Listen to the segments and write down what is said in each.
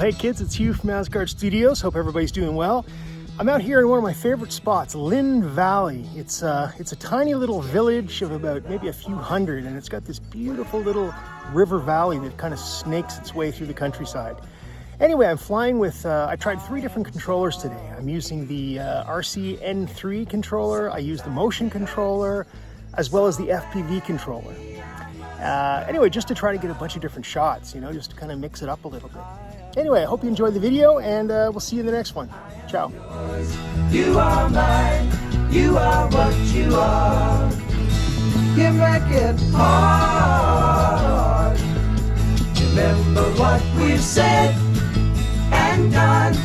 Hey kids, it's Hugh from Asgard Studios. Hope everybody's doing well. I'm out here in one of my favorite spots, Lyn Valley. It's a tiny little village of about maybe a few hundred, and it's got this beautiful little river valley that kind of snakes its way through the countryside. Anyway, I'm flying with, I tried 3 different controllers today. I'm using the RC-N3 controller, I used the motion controller, as well as the FPV controller. Anyway, just to try to get a bunch of different shots, you know, just to kind of mix it up a little bit. Anyway, I hope you enjoyed the video, and we'll see you in the next one. Ciao. You are mine, you are what you are. You make it hard. Remember what we've said and done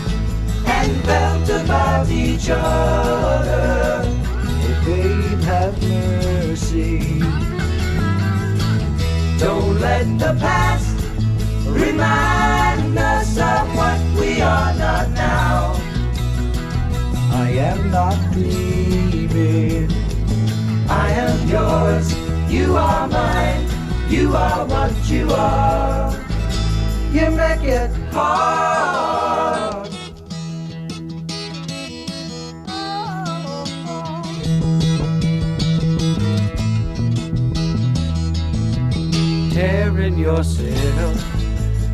and felt about each other. Oh, babe, have mercy. Don't let the past remind us of what we are not now. I am not dreaming. I am yours. You are mine. You are what you are. You make it hard. Tearing yourself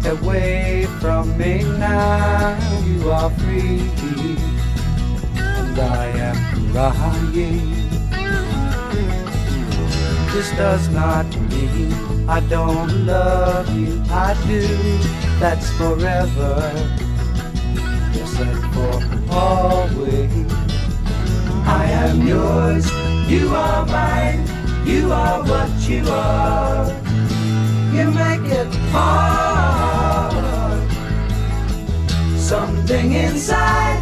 away from me now. You are free, and I am crying. This does not mean I don't love you. I do. That's forever. Yes, and for always. I am yours. You are mine. You are what you are. You make it hard. Something inside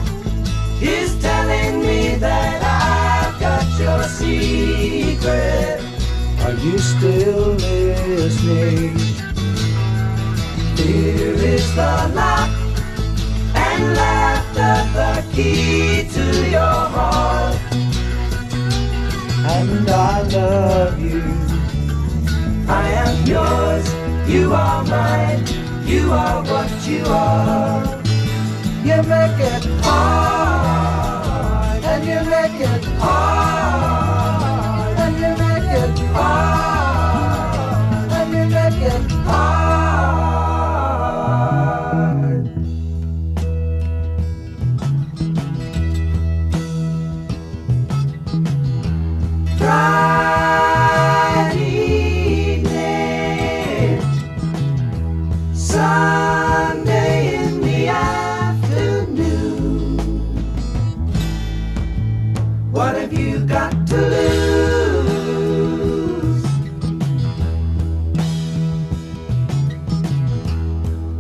is telling me that I've got your secret. Are you still listening? Here is the lock and laughter, the key to your heart. And I love you. I am yours, you are mine, you are what you are. You make it hard, and you make it hard, and you make it hard, and you make it hard. Sunday in the afternoon. What have you got to lose?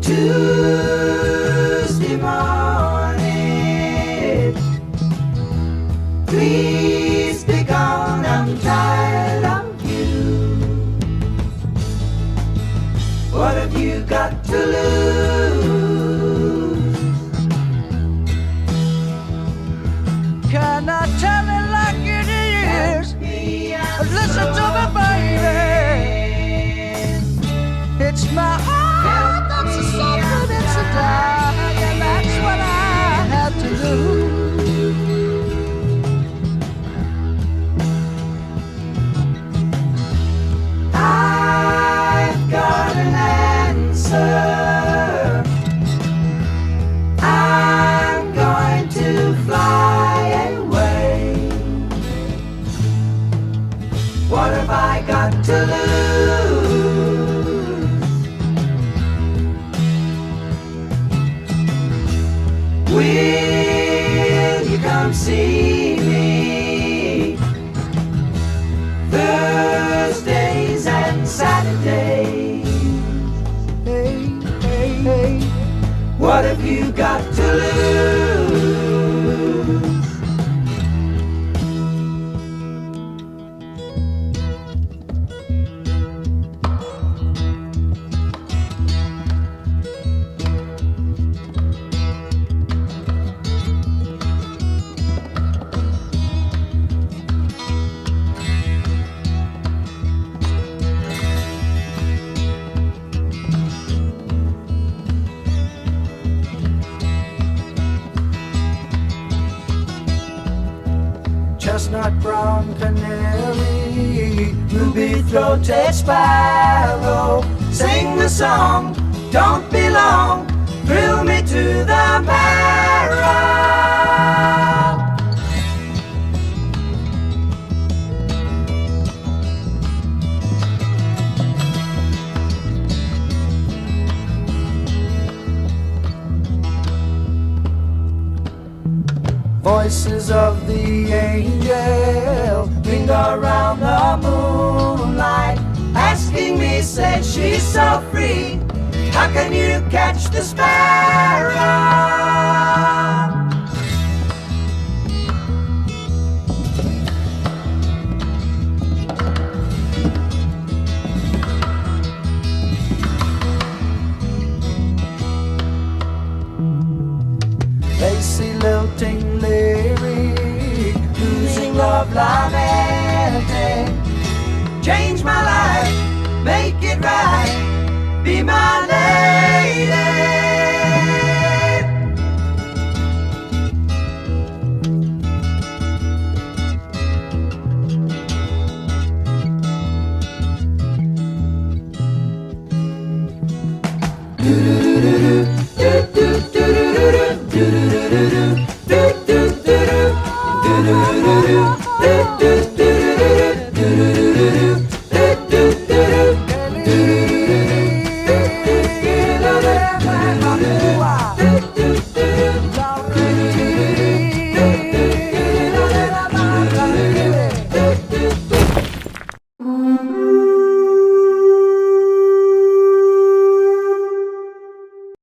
Tuesday morning. Please be gone, I'm tired of you. What have you got to lose? Can I tell it like it is? Listen to me, baby. It's my heart that's a suffering, it's a die, and that's what I have to lose. I've got an answer. I'm going to fly away. What have I got to lose? Will you come see me Thursdays and Saturdays? Hey, hey, hey. What have you got to lose? nut brown canary, ruby-throated sparrow, sing the song, don't be long, thrill me to the marrow. Voices of the angel ring around the moonlight, asking me, said she's so free, how can you catch the sparrow? Lacy lilting lyric, losing love line